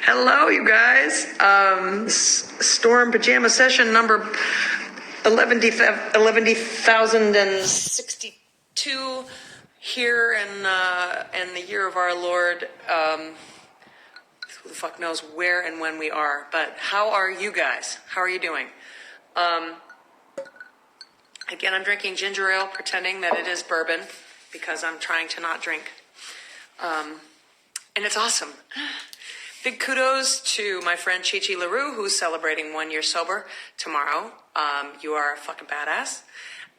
Hello, you guys. Storm Pajama session number 11,062 here in the year of our Lord. Who the fuck knows where and when we are? But how are you guys? How are you doing? Again, I'm drinking ginger ale, pretending that it is bourbon because I'm trying to not drink. And it's awesome. Big kudos to my friend Chi-Chi LaRue, who's celebrating 1 year sober tomorrow. You are a fucking badass.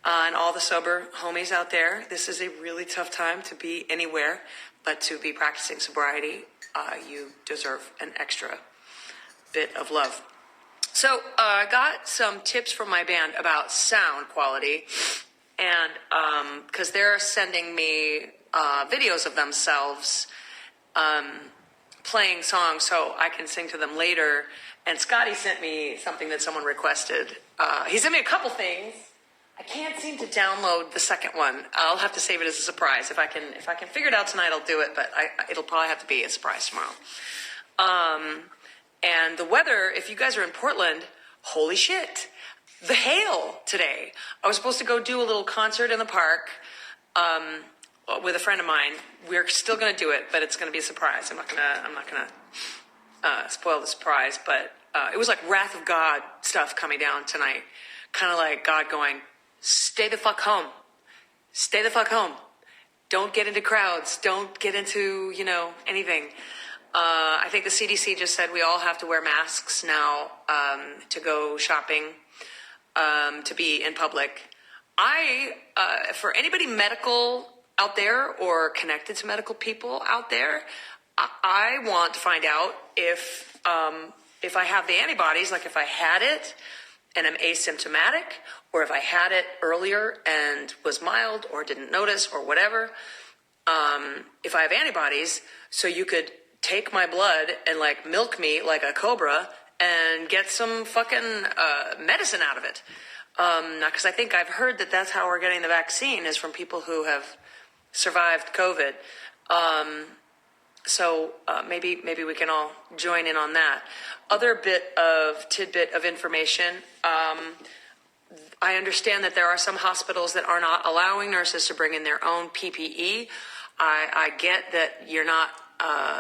And all the sober homies out there, this is a really tough time to be anywhere, but to be practicing sobriety, you deserve an extra bit of love. So I got some tips from my band about sound quality, and because they're sending me videos of themselves playing songs so I can sing to them later. And Scotty sent me something that someone requested. He sent me a couple things. I can't seem to download the second one. I'll have to save it as a surprise. If I can figure it out tonight, I'll do it. But it'll probably have to be a surprise tomorrow. And the weather, if you guys are in Portland, holy shit, the hail today. I was supposed to go do a little concert in the park with a friend of mine. We're still going to do it, but it's going to be a surprise. I'm not gonna spoil the surprise. But it was like Wrath of God stuff coming down tonight. Kind of like God going, stay the fuck home. Stay the fuck home. Don't get into crowds. Don't get into, anything. I think the CDC just said we all have to wear masks now to go shopping, to be in public. For anybody medical out there or connected to medical people out there, I want to find out if I have the antibodies, like if I had it and I'm asymptomatic, or if I had it earlier and was mild or didn't notice or whatever, if I have antibodies, so you could take my blood and like milk me like a cobra and get some fucking medicine out of it. Because I think I've heard that that's how we're getting the vaccine, is from people who have survived COVID. So maybe we can all join in on that. Other tidbit of information. I understand that there are some hospitals that are not allowing nurses to bring in their own PPE. I get that you're not.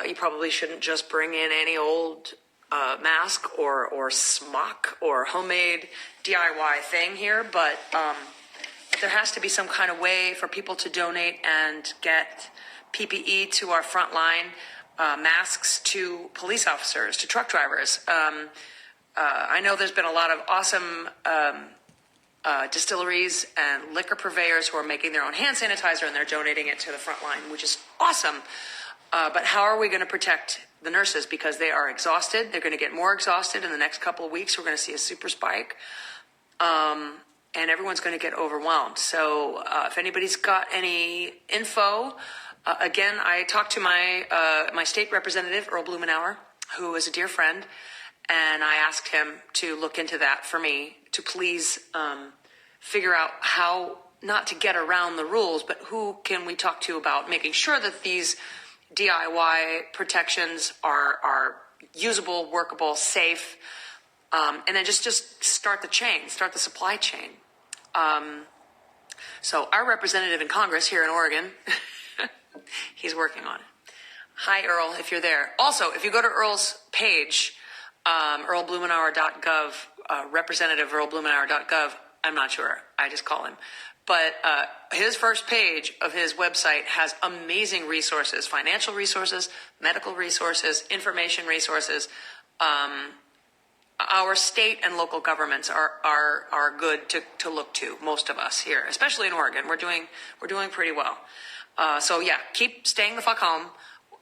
You probably shouldn't just bring in any old mask or smock or homemade DIY thing here, but there has to be some kind of way for people to donate and get PPE to our frontline, masks to police officers, to truck drivers. I know there's been a lot of awesome distilleries and liquor purveyors who are making their own hand sanitizer, and they're donating it to the front line, which is awesome. But how are we going to protect the nurses? Because they are exhausted. They're going to get more exhausted in the next couple of weeks. We're going to see a super spike. And everyone's going to get overwhelmed. So if anybody's got any info, again, I talked to my state representative, Earl Blumenauer, who is a dear friend, and I asked him to look into that for me, to please figure out how not to get around the rules, but who can we talk to about making sure that these DIY protections are usable, workable, safe, and then just start the supply chain. So our representative in Congress here in Oregon, he's working on it. Hi, Earl, if you're there. Also, if you go to Earl's page, earlblumenauer.gov, representative earlblumenauer.gov, I'm not sure, I just call him. But his first page of his website has amazing resources, financial resources, medical resources, information resources. Our state and local governments are good to look to. Most of us here, especially in Oregon, we're doing pretty well. So yeah, keep staying the fuck home.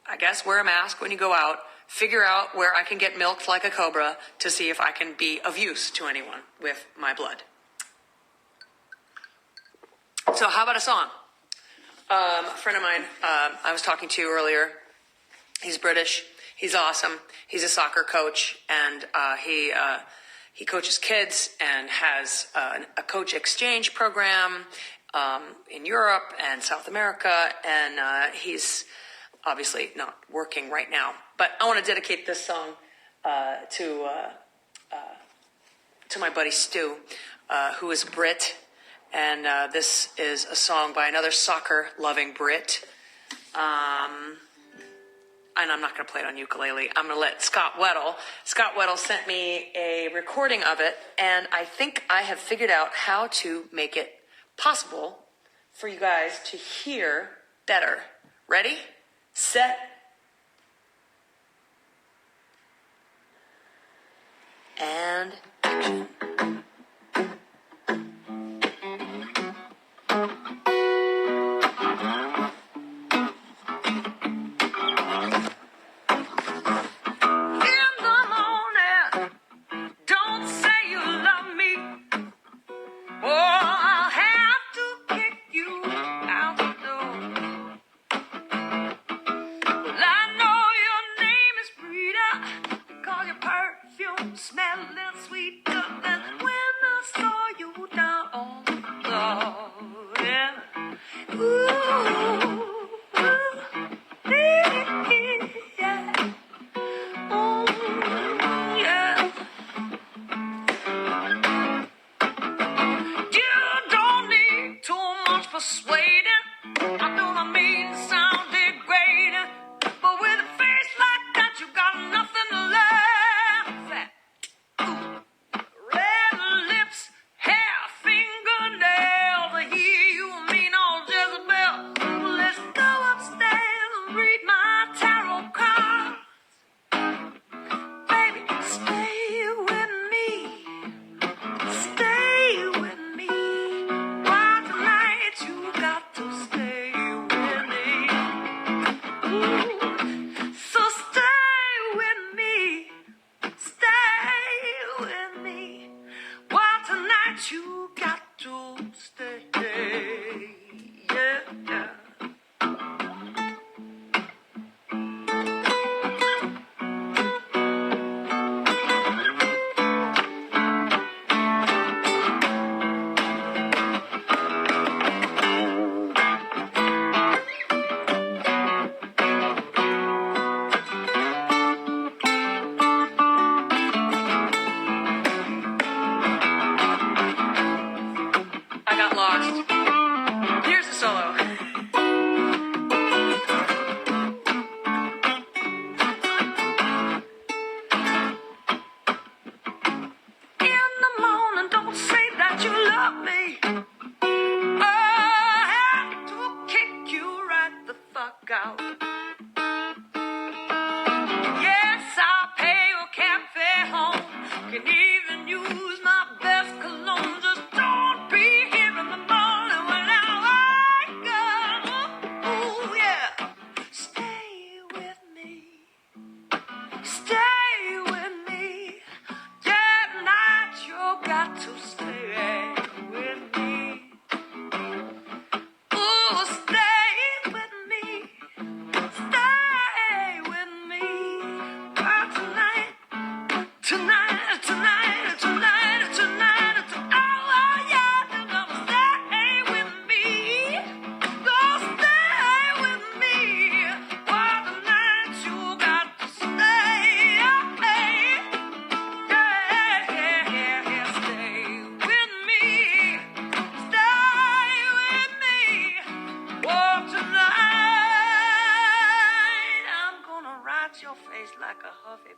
I guess wear a mask when you go out. Figure out where I can get milked like a cobra to see if I can be of use to anyone with my blood. So how about a song? A friend of mine I was talking to earlier, he's British, he's awesome, he's a soccer coach, and he coaches kids and has a coach exchange program in Europe and South America, and he's obviously not working right now. But I want to dedicate this song to my buddy Stu, who is Brit. And this is a song by another soccer-loving Brit. And I'm not going to play it on ukulele. I'm going to let Scott Weddle. Scott Weddle sent me a recording of it, and I think I have figured out how to make it possible for you guys to hear better. Ready? Set. And action.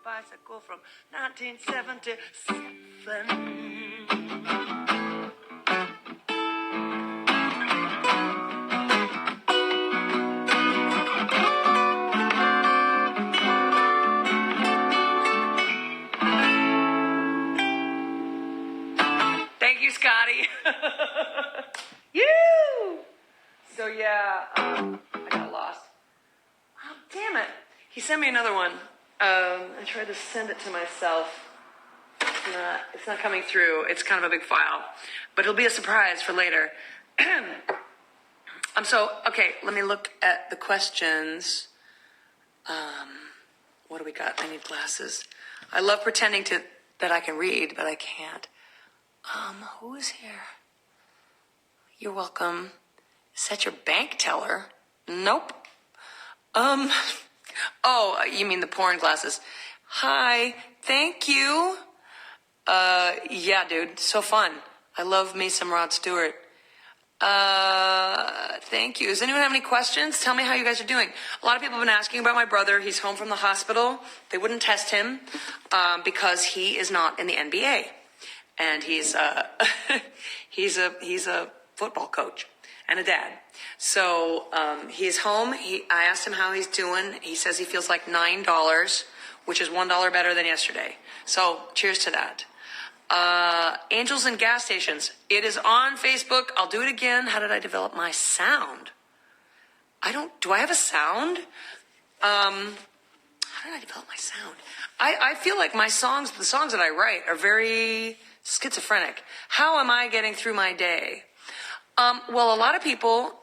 Bicycle from 1977. Thank you, Scotty. You. So yeah, I got lost. Oh, damn it. He sent me another one. I tried to send it to myself. It's not coming through. It's kind of a big file. But it'll be a surprise for later. Okay, let me look at the questions. What do we got? I need glasses. I love pretending that I can read, but I can't. Who is here? You're welcome. Is that your bank teller? Nope. Um, oh, you mean the porn glasses. Hi, thank you. Yeah, dude, so fun. I love me some Rod Stewart. Thank you. Does anyone have any questions? Tell me how you guys are doing. A lot of people have been asking about my brother. He's home from the hospital. They wouldn't test him, because he is not in the NBA. And he's, he's a football coach and a dad. So, he's home. I asked him how he's doing. He says he feels like $9, which is $1 better than yesterday. So, cheers to that. Angels and gas stations. It is on Facebook. I'll do it again. How did I develop my sound? Do I have a sound? How did I develop my sound? I feel like the songs that I write are very schizophrenic. How am I getting through my day? Well, a lot of people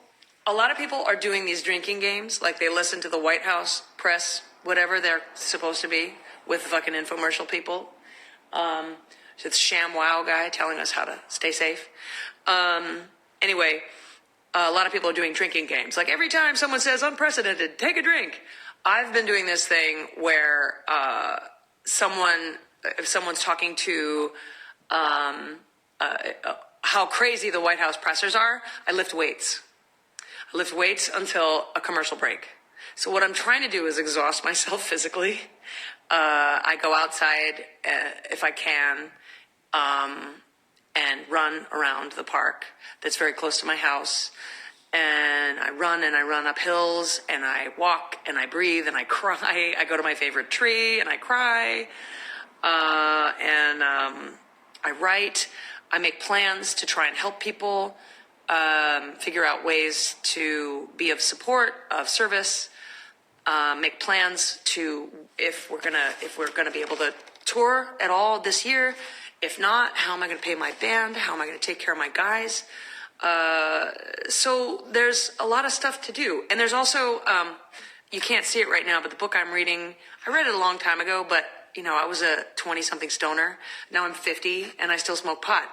are doing these drinking games. Like they listen to the White House press, whatever they're supposed to be, with fucking infomercial people. So it's ShamWow guy telling us how to stay safe. Anyway, a lot of people are doing drinking games. Like every time someone says unprecedented, take a drink. I've been doing this thing where if someone's talking to how crazy the White House pressers are, I lift weights. I lift weights until a commercial break. So what I'm trying to do is exhaust myself physically. I go outside if I can, and run around the park that's very close to my house. And I run up hills, and I walk, and I breathe, and I cry. I go to my favorite tree, and I cry. I write. I make plans to try and help people, figure out ways to be of support, of service, make plans to, if we're gonna be able to tour at all this year. If not, how am I going to pay my band? How am I going to take care of my guys? So there's a lot of stuff to do. And there's also, you can't see it right now, but the book I'm reading, I read it a long time ago, but, I was a 20-something stoner. Now I'm 50, and I still smoke pot.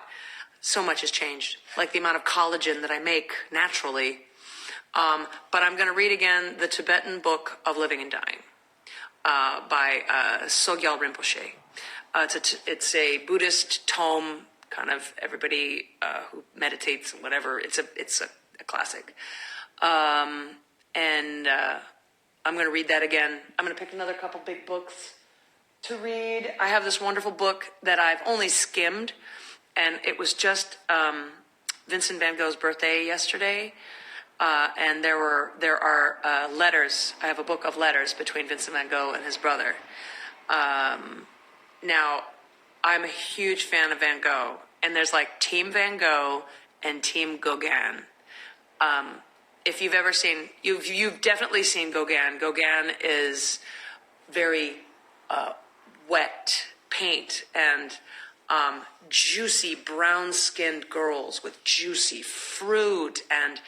So much has changed. Like the amount of collagen that I make naturally. But I'm going to read again the Tibetan Book of Living and Dying by Sogyal Rinpoche. It's a Buddhist tome, kind of everybody who meditates and whatever. It's a classic. And I'm going to read that again. I'm going to pick another couple big books to read. I have this wonderful book that I've only skimmed, and it was just Vincent van Gogh's birthday yesterday. And there are letters. I have a book of letters between Vincent van Gogh and his brother. Now, I'm a huge fan of Van Gogh, and there's like Team Van Gogh and Team Gauguin. If you've ever seen, you've definitely seen Gauguin. Gauguin is very wet paint and juicy brown-skinned girls with juicy fruit, and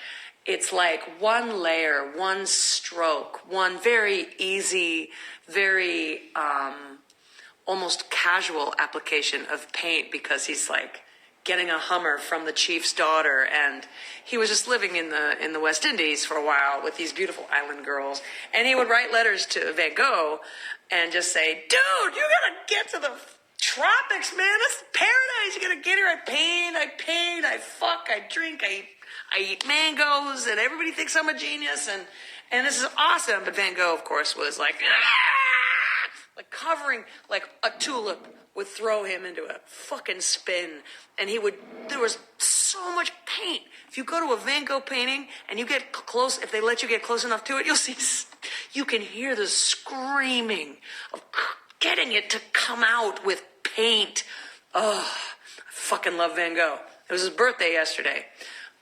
it's like one layer, one stroke, one very easy, very almost casual application of paint, because he's like getting a Hummer from the chief's daughter, and he was just living in the West Indies for a while with these beautiful island girls, and he would write letters to Van Gogh and just say, dude, you gotta get to the tropics, man. That's paradise. You gotta get here. I paint, I fuck, I drink, I eat mangoes, and everybody thinks I'm a genius, and this is awesome. But Van Gogh, of course, was like, like covering, like a tulip would throw him into a fucking spin, and there was so much paint. If you go to a Van Gogh painting and you get close, if they let you get close enough to it, you'll see, you can hear the screaming of getting it to come out with paint. Oh, I fucking love Van Gogh. It was his birthday yesterday.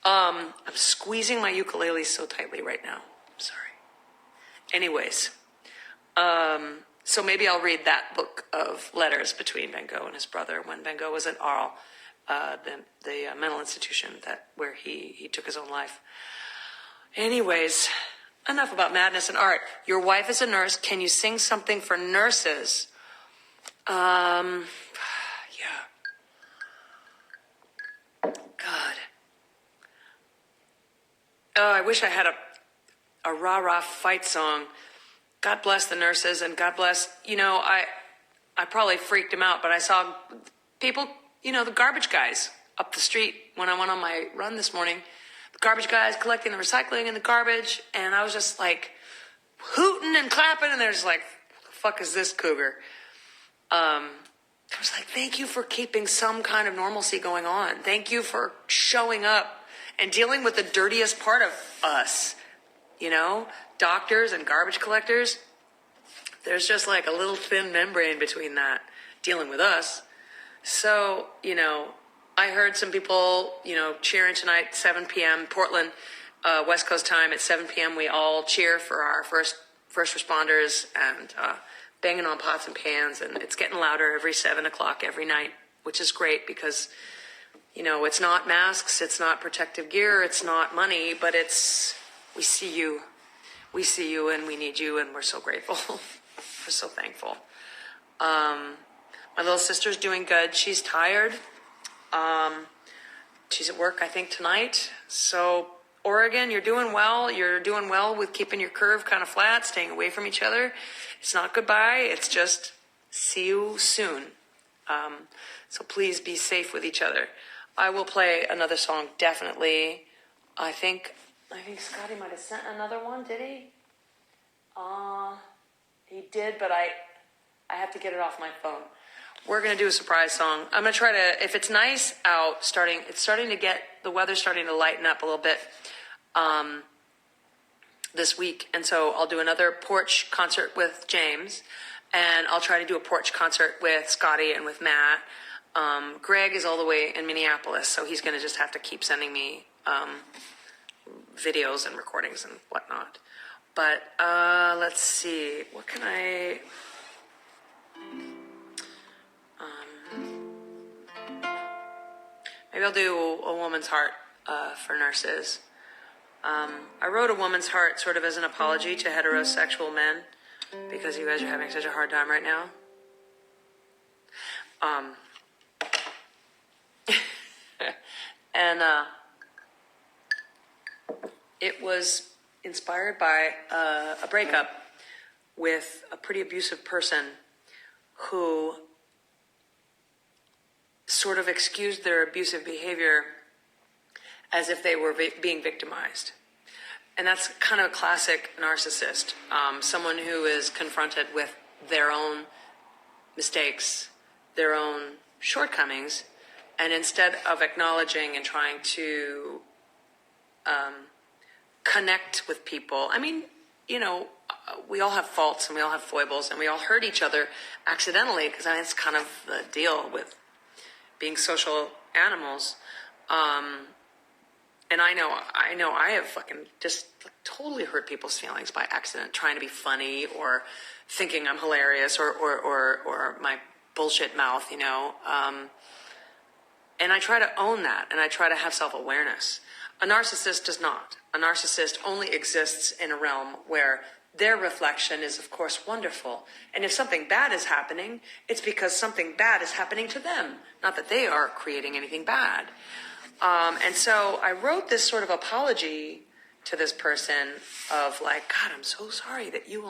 I'm squeezing my ukulele so tightly right now. I'm sorry. Anyways, so maybe I'll read that book of letters between Van Gogh and his brother when Van Gogh was at Arles, the mental institution where he took his own life. Anyways, enough about madness and art. Your wife is a nurse. Can you sing something for nurses? Yeah. God. Oh, I wish I had a rah-rah fight song. God bless the nurses, and God bless, I probably freaked him out, but I saw people, the garbage guys up the street when I went on my run this morning. The garbage guys collecting the recycling and the garbage, and I was just like hooting and clapping, and they're just like, what the fuck is this cougar? I was like, thank you for keeping some kind of normalcy going on. Thank you for showing up and dealing with the dirtiest part of us, doctors and garbage collectors. There's just like a little thin membrane between that, dealing with us. So, I heard some people, cheering tonight, 7 p.m. Portland, West Coast time at 7 p.m. We all cheer for our first responders and banging on pots and pans. And it's getting louder every 7 o'clock every night, which is great because, it's not masks, it's not protective gear, it's not money, but we see you. We see you and we need you, and we're so grateful. We're so thankful. My little sister's doing good. She's tired. She's at work, I think, tonight. So, Oregon, you're doing well. You're doing well with keeping your curve kind of flat, staying away from each other. It's not goodbye. It's just see you soon. So please be safe with each other. I will play another song, definitely. I think Scotty might have sent another one, did he? He did, but I have to get it off my phone. We're going to do a surprise song. I'm going to try to, if it's nice out, the weather's starting to lighten up a little bit this week. And so I'll do another porch concert with James, and I'll try to do a porch concert with Scotty and with Matt. Greg is all the way in Minneapolis, so he's going to just have to keep sending me videos and recordings and whatnot. But let's see, what can I... maybe I'll do A Woman's Heart for nurses. I wrote A Woman's Heart sort of as an apology to heterosexual men because you guys are having such a hard time right now. And it was inspired by a breakup with a pretty abusive person who sort of excused their abusive behavior as if they were being victimized. And that's kind of a classic narcissist, someone who is confronted with their own mistakes, their own shortcomings, and instead of acknowledging and trying to connect with people, we all have faults and we all have foibles and we all hurt each other accidentally because it's kind of the deal with being social animals. And I know I have fucking just totally hurt people's feelings by accident, trying to be funny or thinking I'm hilarious or my bullshit mouth, and I try to own that, and I try to have self-awareness. A narcissist does not. A narcissist only exists in a realm where their reflection is, of course, wonderful. And if something bad is happening, it's because something bad is happening to them, not that they are creating anything bad. And so I wrote this sort of apology to this person of like, God, I'm so sorry that you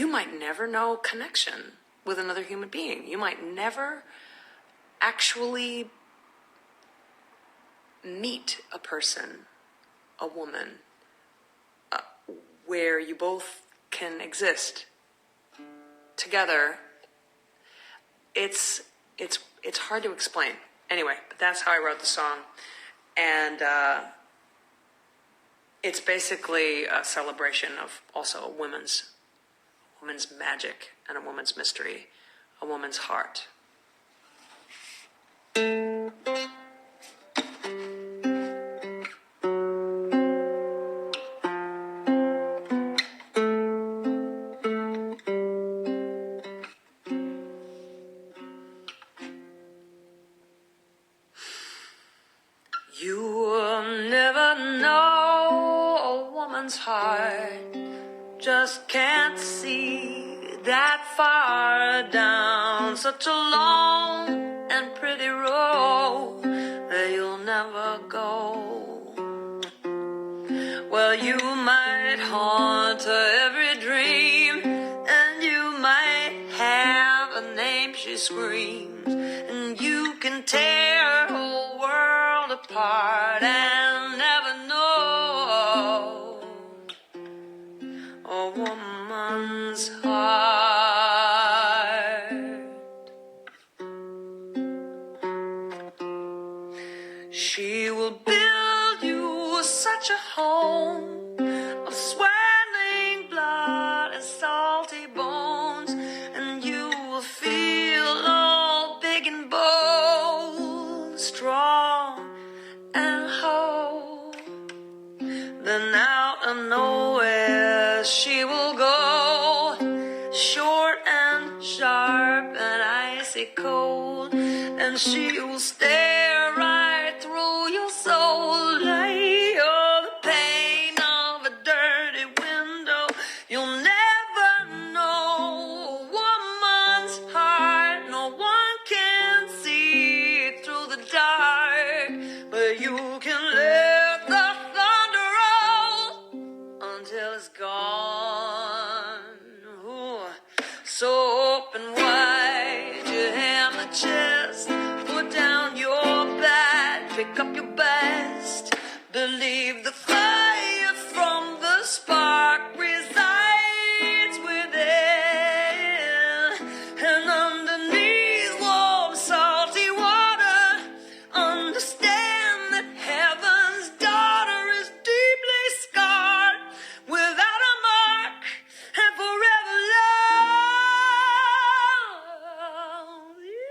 might never know connection with another human being. You might never actually meet a person, a woman, where you both can exist together. It's hard to explain. Anyway, but that's how I wrote the song. And it's basically a celebration of also a woman's magic and a woman's mystery, a woman's heart. You will never know a woman's heart, just can't see that far down such a long and pretty road that you'll never go. you might haunt her every dream, and you might have a name she screams, and you can tear her whole world apart and never know a woman's heart. She will build you such a home of swelling blood and salty bones, and you will feel all big and bold, strong and whole. Then out of nowhere she will go, short and sharp and icy cold, and she will stare right through your soul, lay all the pain of a dirty window. You'll never know a woman's heart. No one can see it through the dark, but you can let the thunder roll until it's gone. Ooh. So open wide your hand, the chest, put down your bat, pick up your best, believe the fire from the spark resides within, and underneath warm salty water, understand that heaven's daughter is deeply scarred, without a mark and forever love you.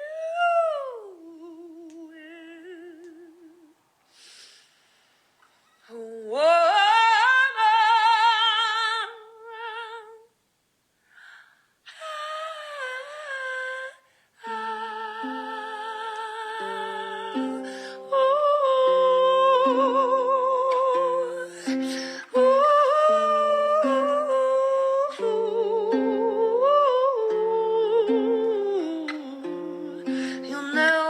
You'll never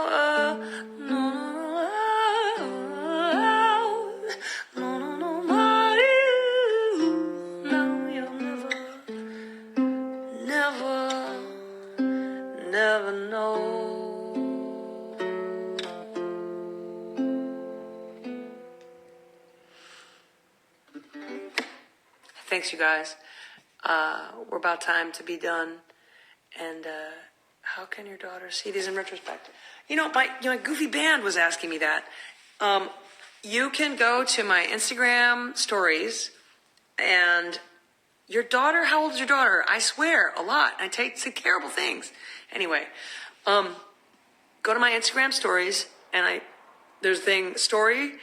never know. Thanks, you guys. We're about time to be done. And how can your daughter see these in retrospect? My goofy band was asking me that. You can go to my Instagram stories, and your daughter, how old is your daughter? I swear, a lot. I say terrible things. Anyway, go to my Instagram stories, and there's a thing, story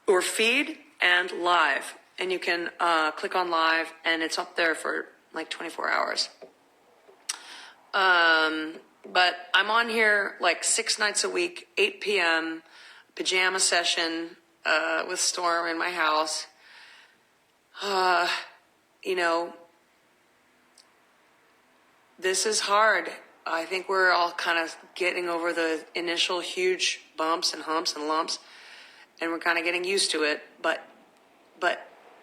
or feed and live. And you can click on live, and it's up there for like 24 hours. But I'm on here like 6 nights a week, 8 p.m., pajama session with Storm in my house. This is hard. I think we're all kind of getting over the initial huge bumps and humps and lumps, and we're kind of getting used to it. But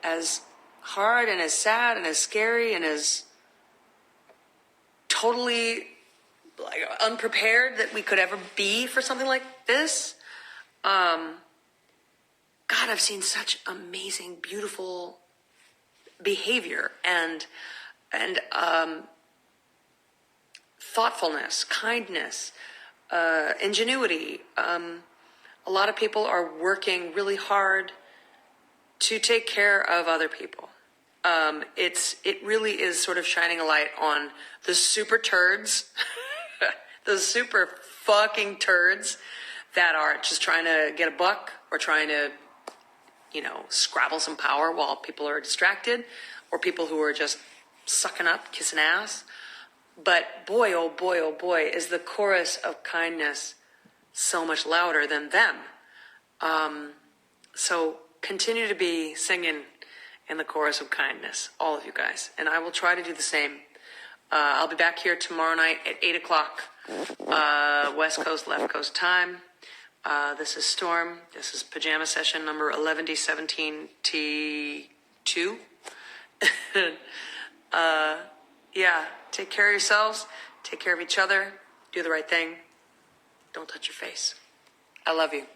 as hard and as sad and as scary and as totally like unprepared that we could ever be for something like this, God, I've seen such amazing, beautiful behavior and thoughtfulness, kindness, ingenuity. A lot of people are working really hard to take care of other people. It really is sort of shining a light on the super turds, the super fucking turds that are just trying to get a buck or trying to, scrabble some power while people are distracted, or people who are just sucking up, kissing ass. But boy, oh boy, oh boy, is the chorus of kindness so much louder than them. So continue to be singing in the chorus of kindness, all of you guys. And I will try to do the same. I'll be back here tomorrow night at 8 o'clock, West Coast, left coast time, This is Storm. This is Pajama Session number 11D17T2. Yeah, take care of yourselves. Take care of each other. Do the right thing. Don't touch your face. I love you.